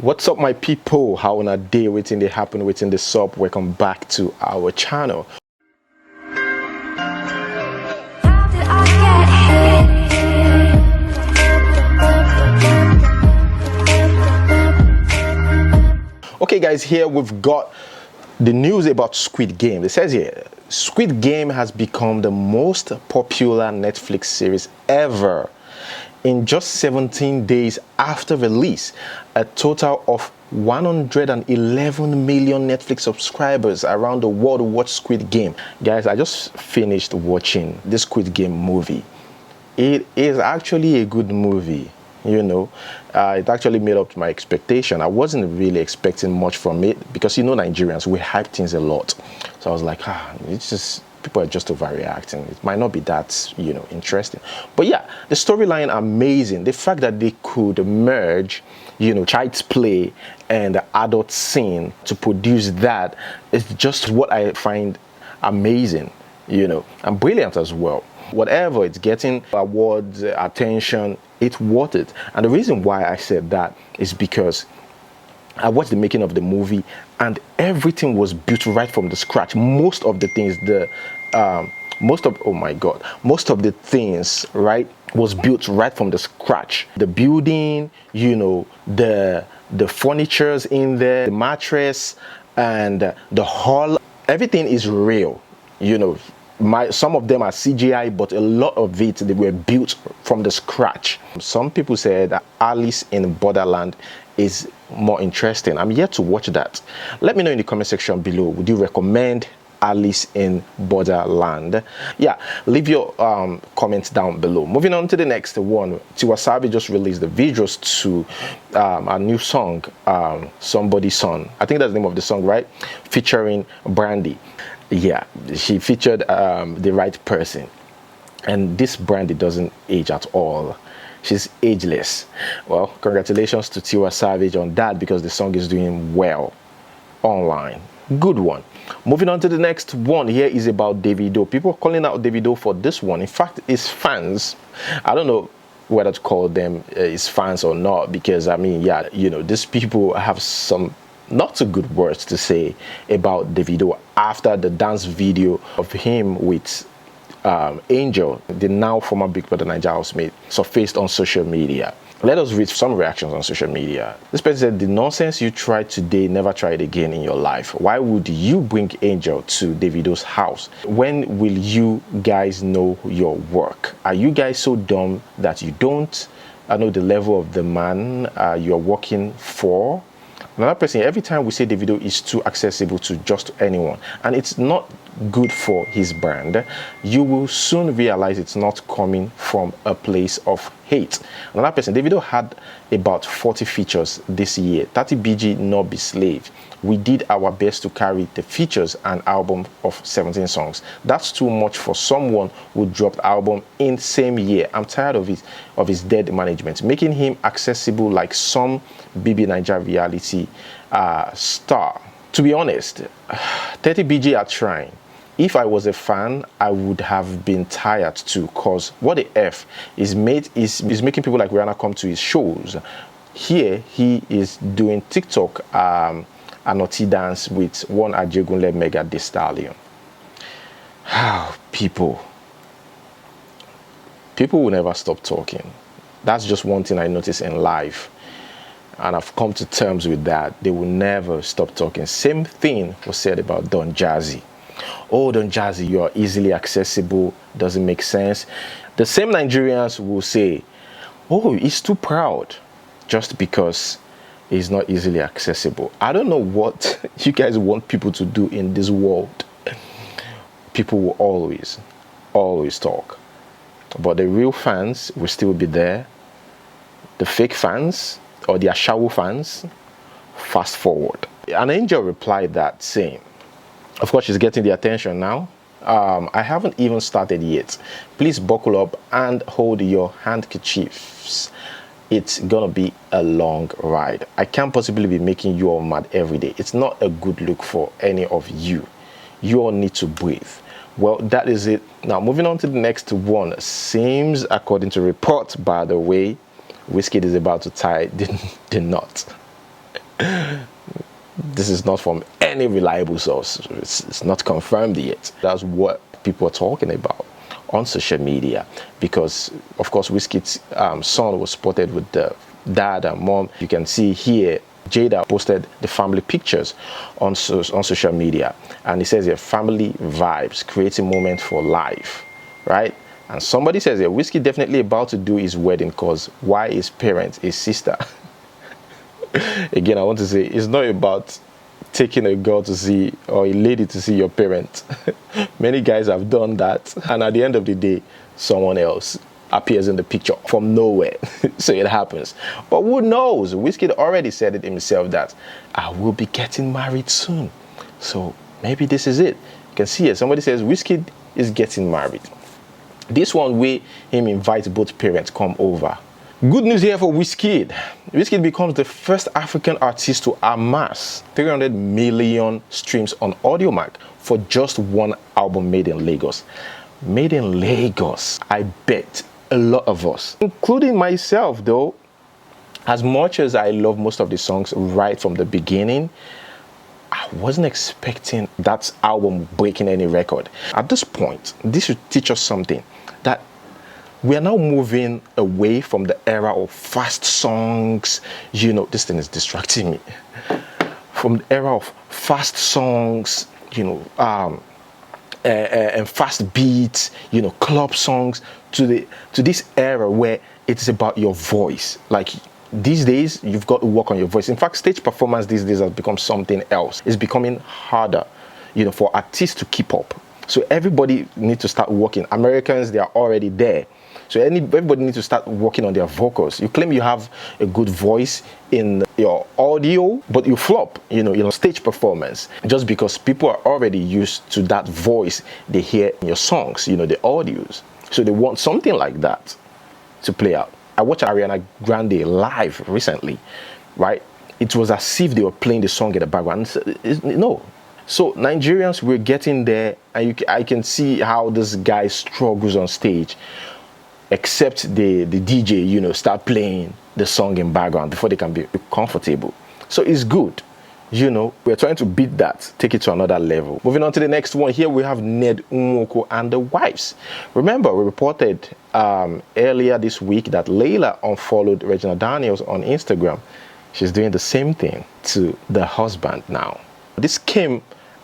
What's up, my people? How on a day waiting they happen waiting the sub? Welcome back to our channel. Okay guys, here we've got the news about Squid Game. It says here, Squid Game has become the most popular Netflix series ever. In just 17 days after release, a total of 111 million Netflix subscribers around the world watch Squid Game. Guys, I just finished watching the Squid Game movie. It is actually a good movie. You know, it actually made up to my expectation. I wasn't really expecting much from it because, you know, Nigerians, we hype things a lot. So I was like, it's just, people are just overreacting. It might not be that, you know, interesting. But yeah, the storyline, amazing. The fact that they could merge, you know, child's play and the adult scene to produce that is just what I find amazing, you know, and brilliant as well. Whatever it's getting, awards, attention, it's worth it. And the reason why I said that is because I watched the making of the movie and everything was built right from the scratch. Most of the things, most of the things, right, was built right from the scratch. The building, you know, the furnitures in there, the mattress and the hall, everything is real, you know. Some of them are CGI, but a lot of it, they were built from the scratch. Some people said that Alice in Borderland is more interesting. I'm yet to watch that. Let me know in the comment section below. Would you recommend Alice in Borderland? Yeah, leave your comments down below. Moving on to the next one, Tiwa Savage just released the visuals to a new song, Somebody's Son. I think that's the name of the song, right? Featuring Brandy. Yeah, she featured the right person, and this Brandy doesn't age at all. She's ageless. Well, congratulations to Tiwa Savage on that because the song is doing well online. Good one. Moving on to the next one. Here is about Davido. People are calling out Davido for this one. In fact, his fans, I don't know whether to call them his fans or not, because I mean, yeah, you know, these people have some not so good words to say about Davido after the dance video of him with Angel, the now former Big Brother Naija housemate, surfaced on social media. Let us read some reactions on social media. This person said, "The nonsense you tried today, never try it again in your life. Why would you bring Angel to Davido's house? When will you guys know your work? Are you guys so dumb that you don't know the level of the man you're working for?" Another person, every time we say Davido is too accessible to just anyone, and it's not good for his brand, you will soon realize it's not coming from a place of hate. Another person, Davido had about 40 features this year. 30 BG, not be slave. We did our best to carry the features and album of 17 songs. That's too much for someone who dropped album in same year. I'm tired of his dead management, making him accessible like some BB Naija reality star. To be honest, 30 BG are trying. If I was a fan, I would have been tired too, cause what the F is making people like Rihanna come to his shows. Here he is doing TikTok a naughty dance with one Ajegunle Mega the Stallion. People will never stop talking. That's just one thing I notice in life, and I've come to terms with that. They will never stop talking. Same thing was said about Don Jazzy. Oh, Don Jazzy, you are easily accessible, doesn't make sense. The same Nigerians will say, oh, he's too proud just because he's not easily accessible. I don't know what you guys want people to do in this world. People will always talk, but the real fans will still be there. The fake fans or the Ashawo fans, fast forward. An Angel replied that saying, of course, she's getting the attention now. I haven't even started yet. Please buckle up and hold your handkerchiefs. It's gonna be a long ride. I can't possibly be making you all mad every day. It's not a good look for any of you. You all need to breathe. Well, that is it. Now, moving on to the next one. Seems, according to reports, by the way, Wizkid is about to tie the knot. This is not from any reliable source. It's not confirmed yet. That's what people are talking about on social media, because of course Wizkid's son was spotted with the dad and mom. You can see here Jada posted the family pictures on social media, and it says here, family vibes, creating moment for life, right? And somebody says here, Wizkid definitely about to do his wedding, because why his parents, his sister? Again, I want to say, it's not about taking a girl to see, or a lady to see your parents. Many guys have done that, and at the end of the day, someone else appears in the picture from nowhere. So it happens. But who knows? Wizkid already said it himself that I will be getting married soon. So maybe this is it. You can see it. Somebody says Wizkid is getting married. This one way him invite both parents come over. Good news here for Wizkid. Wizkid becomes the first African artist to amass 300 million streams on Audiomack for just one album made in Lagos. Made in Lagos. I bet a lot of us, including myself though, as much as I love most of the songs right from the beginning, I wasn't expecting that album breaking any record. At this point, this should teach us something, that we are now moving away from the era of fast songs. You know, this thing is distracting me. From the era of fast songs, you know, and fast beats, you know, club songs, to this era where it's about your voice. Like these days, you've got to work on your voice. In fact, stage performance these days has become something else. It's becoming harder, you know, for artists to keep up. So everybody needs to start working. Americans, they are already there. So everybody needs to start working on their vocals. You claim you have a good voice in your audio, but you flop, you know, stage performance, just because people are already used to that voice they hear in your songs, you know, the audios. So they want something like that to play out. I watched Ariana Grande live recently, right? It was as if they were playing the song in the background. No. So Nigerians, we're getting there, and I can see how this guy struggles on stage. Except the DJ, you know, start playing the song in background before they can be comfortable. So it's good. You know, we're trying to beat that, take it to another level. Moving on to the next one. Here we have Nwoko and the wives. Remember, we reported earlier this week that Layla unfollowed Regina Daniels on Instagram. She's doing the same thing to the husband now. This came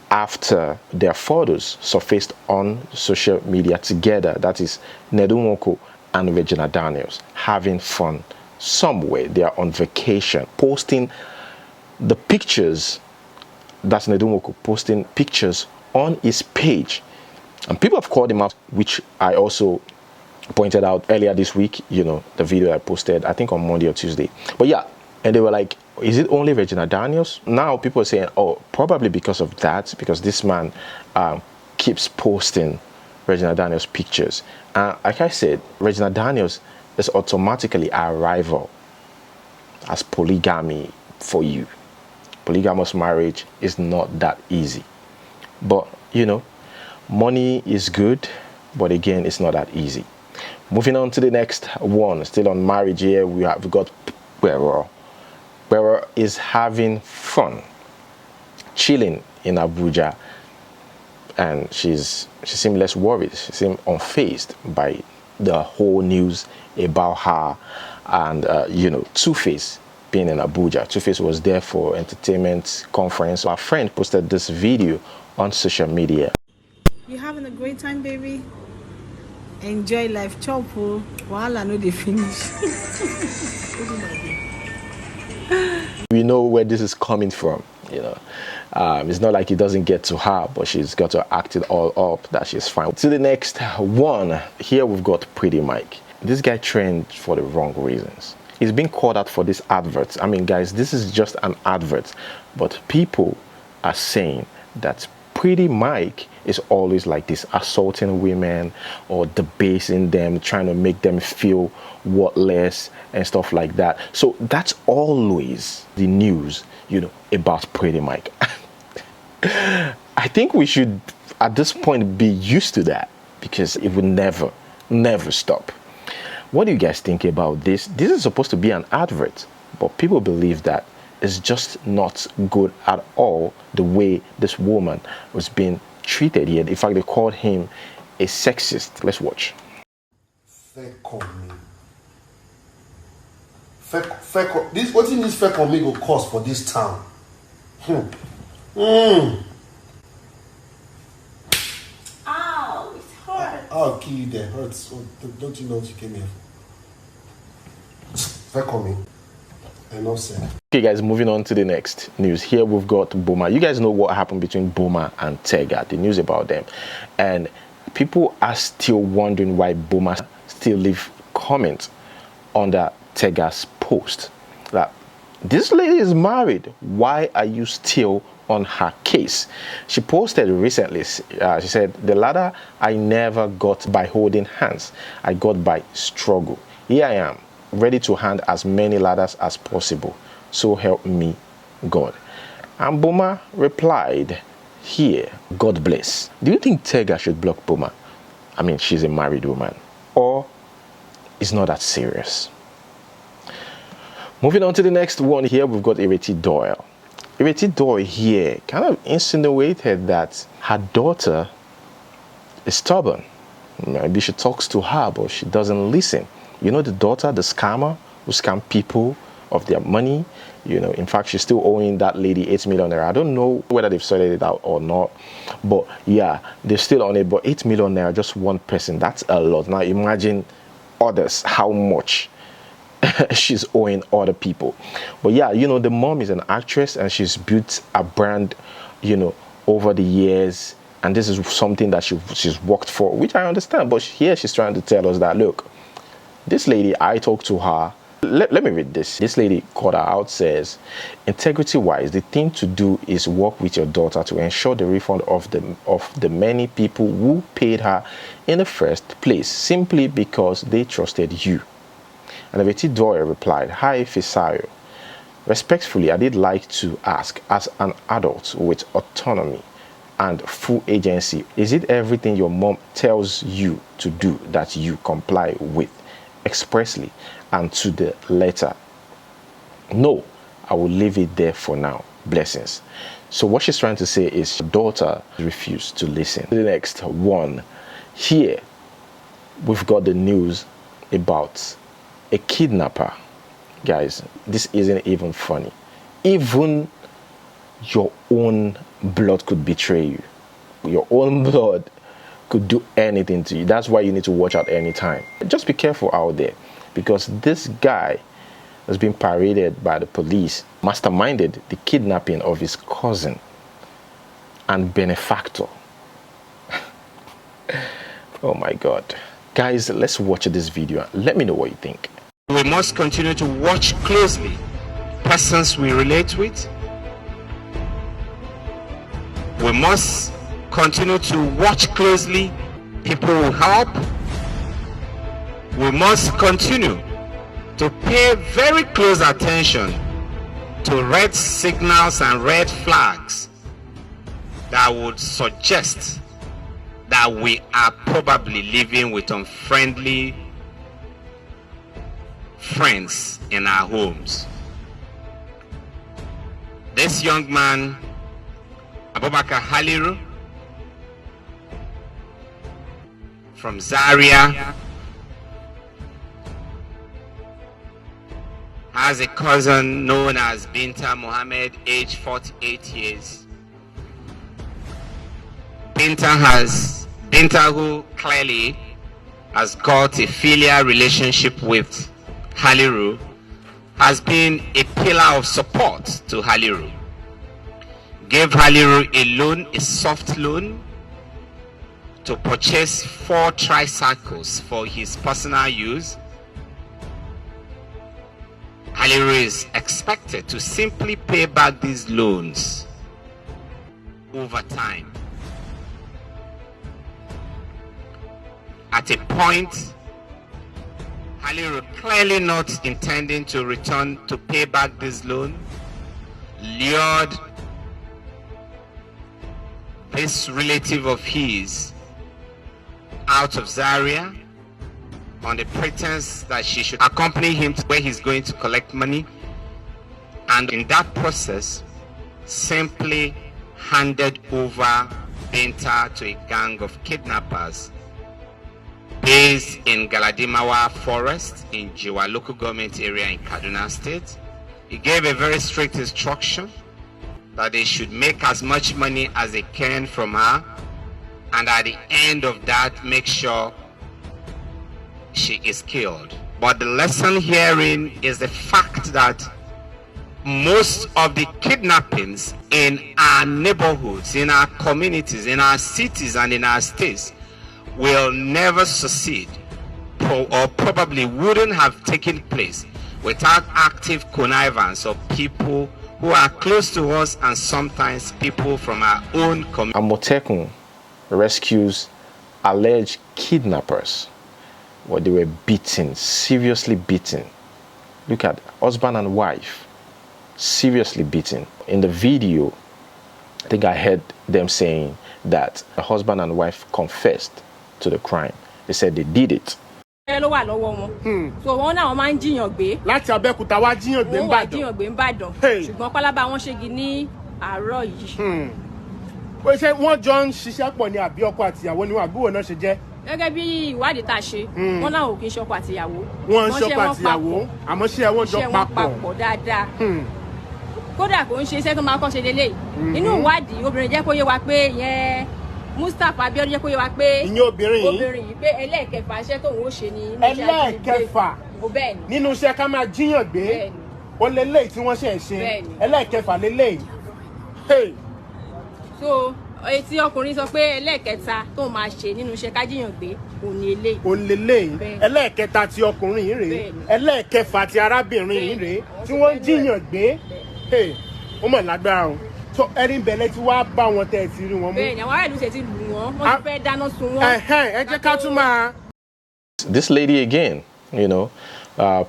after their photos surfaced on social media together. That is Nwoko and Regina Daniels having fun somewhere. They are on vacation, posting the pictures. That's Nwoko posting pictures on his page, and people have called him out, which I also pointed out earlier this week. You know, the video I posted, I think on Monday or Tuesday. But yeah, and they were like, is it only Regina Daniels? Now people are saying, oh, probably because of that, because this man keeps posting Regina Daniels pictures. Like I said, Regina Daniels is automatically a rival as polygamy for you. Polygamous marriage is not that easy. But, you know, money is good, but again, it's not that easy. Moving on to the next one, still on marriage here, we've got Where is having fun, chilling in Abuja, and she seemed less worried. She seemed unfazed by the whole news about her and you know, Two-Face being in Abuja. Two-Face was there for entertainment conference. Our friend posted this video on social media. You having a great time, baby? Enjoy life, chop. While I know they finish. We know where this is coming from, you know. It's not like it doesn't get to her, but she's got to act it all up that she's fine. To the next one, here we've got Pretty Mike. This guy trained for the wrong reasons. He's being called out for this advert. I mean, guys, this is just an advert, but people are saying that Pretty Mike is always like this, assaulting women or debasing them, trying to make them feel worthless and stuff like that. So that's always the news, you know, about Pretty Mike. I think we should, at this point, be used to that, because it will never stop. What do you guys think about this? This is supposed to be an advert, but people believe that is just not good at all, the way this woman was being treated here. In fact, they called him a sexist. Let's watch. Fake on me. Fake on this. What in this fake on me go cost for this town? Ow, it's hurt. I'll kill you there. Hurts. Oh, don't you know what you came here for? Fake on me. Enough said. Okay, guys, moving on to the next news. Here we've got Boma. You guys know what happened between Boma and Tega, the news about them. And people are still wondering why Boma still leave comments under Tega's post. That this lady is married. Why are you still on her case? She posted recently, she said, the ladder I never got by holding hands. I got by struggle. Here I am, ready to hand as many ladders as possible. So help me God. And Boma replied here, God bless. Do you think Tega should block Boma? I mean, she's a married woman. Or it's not that serious? Moving on to the next one. Here we've got Ireti Doyle. Ireti Doyle here kind of insinuated that her daughter is stubborn. Maybe she talks to her, but she doesn't listen. You know, the daughter, the scammer who scam people of their money. You know, in fact, she's still owing that lady 8 million naira. I don't know whether they've sorted it out or not, but yeah, they're still on it. But 8 million naira, just one person, that's a lot. Now imagine others, how much she's owing other people. But yeah, you know, the mom is an actress and she's built a brand, you know, over the years. And this is something that she's worked for, which I understand. But here she's trying to tell us that, look, this lady, I talked to her. Let me read this. This lady called her out, says, integrity-wise, the thing to do is work with your daughter to ensure the refund of the many people who paid her in the first place, simply because they trusted you. And Ireti Doyle replied, hi, Fisayo. Respectfully, I did like to ask, as an adult with autonomy and full agency, is it everything your mom tells you to do that you comply with expressly and to the letter? No, I will leave it there for now. Blessings. So what she's trying to say is her daughter refused to listen. The next one. Here we've got the news about a kidnapper. Guys, this isn't even funny. Even your own blood could betray you. Your own blood could do anything to you. That's why you need to watch out anytime. Just be careful out there, because this guy has been paraded by the police, masterminded the kidnapping of his cousin and benefactor. Oh my God. Guys, let's watch this video. Let me know what you think. We must continue to watch closely persons we relate with. We must continue to watch closely people who help. We must continue to pay very close attention to red signals and red flags that would suggest that we are probably living with unfriendly friends in our homes. This young man, Abubakar Haliru, from Zaria, has a cousin known as Binta Mohammed, age 48 years. Binta, who clearly has got a filial relationship with Haliru, has been a pillar of support to Haliru. Gave Haliru a loan, a soft loan, to purchase 4 tricycles for his personal use. Haliru is expected to simply pay back these loans over time. At a point, Haliru, clearly not intending to return to pay back this loan, lured this relative of his out of Zaria on the pretense that she should accompany him to where he's going to collect money, and in that process simply handed over Binta to a gang of kidnappers based in Galadimawa Forest in Jiwa local government area in Kaduna State. He gave a very strict instruction that they should make as much money as they can from her, and at the end of that make sure she is killed. But the lesson herein is the fact that most of the kidnappings in our neighborhoods, in our communities, in our cities and in our states will never succeed, or probably wouldn't have taken place without active connivance of people who are close to us and sometimes people from our own community. Amotekun rescues alleged kidnappers where they were beaten, seriously beaten. Look at husband and wife, seriously beaten. In the video, I think I heard them saying that the husband and wife confessed to the crime. They said they did it. So wọn náà máa ń jiyàn gbé. Láti Abẹ́òkúta wá jiyàn gbé Wọ́n wá jiyàn gbé Ìbàdàn. Ṣùgbọ́n pálábá wọn ṣégi ní àárọ̀ yìí. Ó ṣe wọ́n jọ ń ṣiṣẹ́ pọ̀ ní àbí ọkọ àti ìyàwó ni wọ́n àbúrò náà ṣe jẹ́. Gẹ́gẹ́ bí ìwádìí tá a ṣe, wọ́n náà ò kí ń ṣọkọ àti ìyàwó. Wọ́n ń ṣọkọ àti ìyàwó, àmọ́ ṣé ẹ wọ́n jọ papọ̀. Ṣé wọ́n papọ̀ dáadáa. Kódà kò ń ṣe iṣẹ́ tó máa kọ́ ṣe lélẹ̀. Nínú ìwádìí obìnrin jẹ́ kó yé wa pé ìyẹn Mustapha Abiodun jẹ́ kó yé wa pé ìyẹn obìnrin yìí pé ẹlẹ́ẹ̀kẹfà iṣẹ́ tóun ó ṣe ní ẹlẹ́ẹ̀kẹfà nínú iṣẹ́ ká máa jíyàn gbé ó lélẹ́yìí tí wọ́n ṣe ń ṣe ẹlẹ́ẹ̀kẹfà lélẹ́yìí. So etí ọkùnrin sọ pé ẹlẹ́ẹ̀kẹta tóun máa ṣe nínú iṣẹ́ ká jíyàn gbé òun ni eléyìí. òun lélẹ́yìí ẹlẹ́ẹ̀kẹta ti ọkùnrin yìí rèé ẹlẹ́ẹ̀kẹfà ti arábìnrin yìí rèé tí wọ́n ń jíyàn gbé ó mọ̀ lágbára o. So ẹ̀rín bẹ̀lẹ̀ tí wàá bá wọn tẹ̀ sí rí wọn mú. Bẹ́ẹ̀ni àwọn aráàlú ṣe ti lù wọ́n wọ́n ti fẹ́ dáná sun wọ́n. Ẹ jẹ́ ká tún máa. This lady again,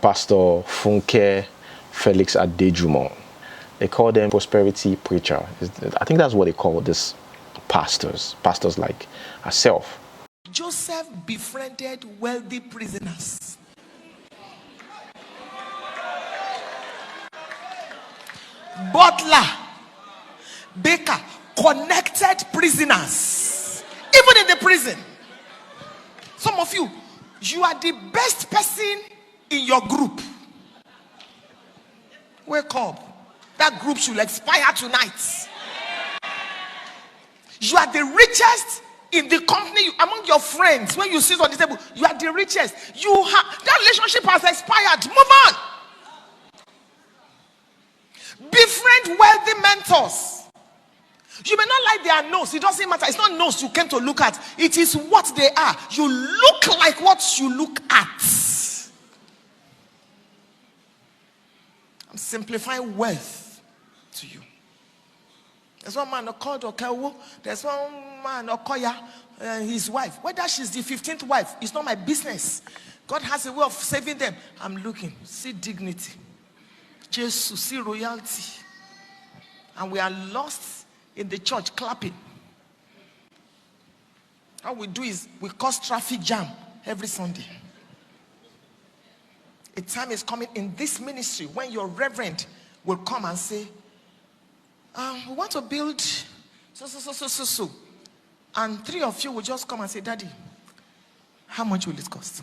Pastor Funke Felix Adejumo, they call them prosperity preacher. I think that's what they call this pastors like herself. Joseph befriended wealthy prisoners. Butler, baker, connected prisoners, even in the prison. Some of you, you are the best person in your group. Wake up. That group should expire tonight. You are the richest in the company, among your friends. When you sit on the table, you are the richest. That relationship has expired. Move on. Befriend wealthy mentors. You may not like their nose. It doesn't matter. It's not nose you came to look at. It is what they are. You look like what you look at. I'm simplifying wealth to you. There's one man called Okewo. There's one man Okoya, his wife. Whether she's the 15th wife, it's not my business. God has a way of saving them. I'm looking. See dignity. Jesus, see royalty. And we are lost in the church clapping. All we do is we cause traffic jam every Sunday. A time is coming in this ministry when your reverend will come and say, we want to build so. And three of you will just come and say, Daddy, how much will it cost?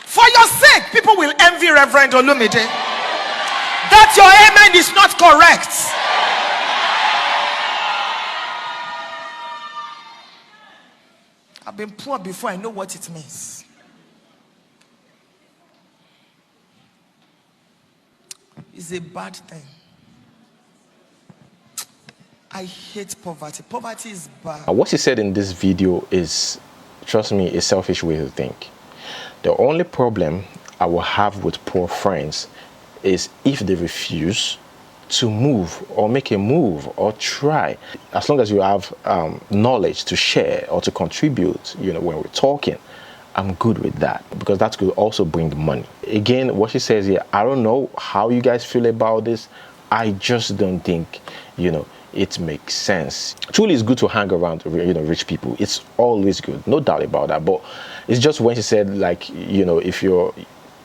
For your sake, people will envy Reverend Olumide. That your amen is not correct. I've been poor before I know what it means. It's a bad thing. I hate poverty. Poverty is bad. What she said in this video is, trust me, a selfish way to think. The only problem I will have with poor friends is if they refuse to move or make a move or try. As long as you have knowledge to share or to contribute, when we're talking, I'm good with that, because that could also bring money. Again, what she says here, I don't know how you guys feel about this. I just don't think, it makes sense. Truly, it's good to hang around, rich people. It's always good, no doubt about that. But it's just when she said, if you're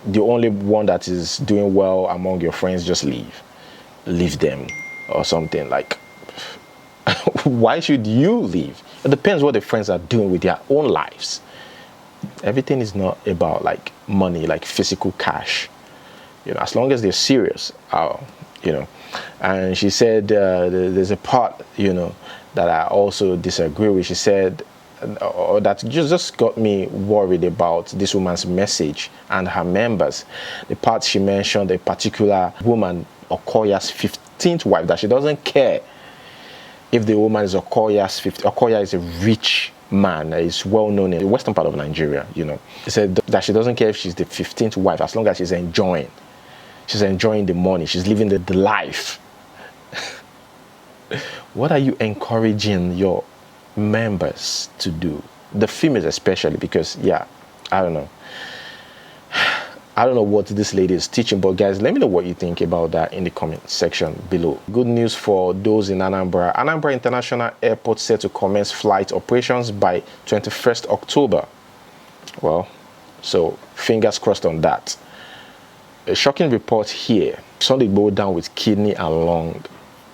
the only one that is doing well among your friends, just leave them or something. Like, why should you leave? It depends what the friends are doing with their own lives. Everything is not about like money, like physical cash. You know, as long as they're serious, you know. And she said there's a part, you know, that I also disagree with. She said that just got me worried about this woman's message and her members. The part she mentioned, a particular woman, Okoya's 15th wife, that she doesn't care if the woman is Okoya's 50th. Okoya is a rich man, is well known in the western part of Nigeria, you know. She said that she doesn't care if she's the 15th wife, as long as she's enjoying. She's enjoying the money. She's living the life. What are you encouraging your members to do? The females especially, because, yeah, I don't know. I don't know what this lady is teaching, but guys, let me know what you think about that in the comment section below. Good news for those in Anambra. Anambra International Airport set to commence flight operations by 21st October. Well, so fingers crossed on that. A shocking report here. Sunday go down with kidney and lung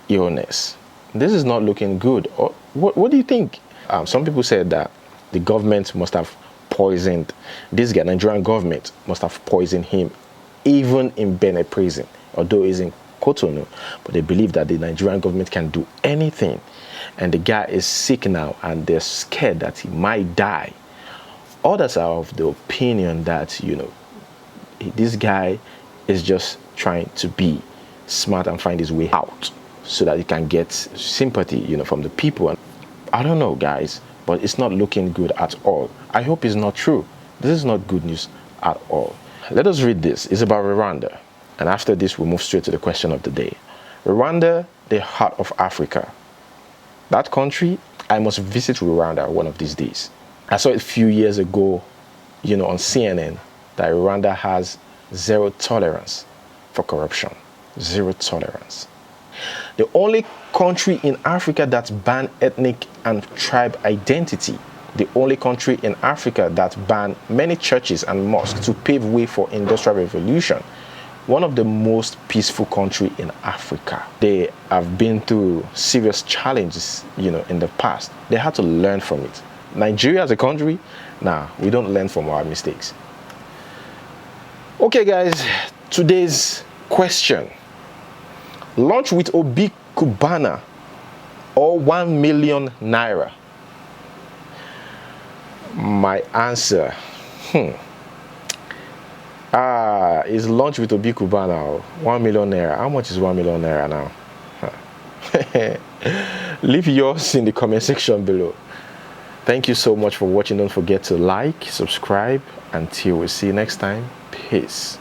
illness. This is not looking good. What do you think? Some people said that the government must have poisoned this guy. Nigerian government must have poisoned him, even in Benin prison, although he's in Cotonou. But they believe that the Nigerian government can do anything, and the guy is sick now, and they're scared that he might die. Others are of the opinion that, you know, this guy is just trying to be smart and find his way out so that he can get sympathy, you know, from the people. And I don't know, guys, but it's not looking good at all. I hope it's not true. This is not good news at all. Let us read this. It's about Rwanda. And after this, we'll move straight to the question of the day. Rwanda, the heart of Africa. That country, I must visit Rwanda one of these days. I saw it a few years ago, you know, on CNN, that Rwanda has zero tolerance for corruption. Zero tolerance. The only country in Africa that banned ethnic and tribe identity. The only country in Africa that banned many churches and mosques to pave way for industrial revolution. One of the most peaceful countries in Africa. They have been through serious challenges, you know, in the past. They had to learn from it. Nigeria as a country, nah, we don't learn from our mistakes. Okay, guys, today's question. Lunch with Obi Kubana or 1 million naira? My answer, is lunch with Obi Kubana or 1 million naira. How much is 1 million naira now? Leave yours in the comment section below. Thank you so much for watching. Don't forget to like, subscribe. Until we see you next time, peace.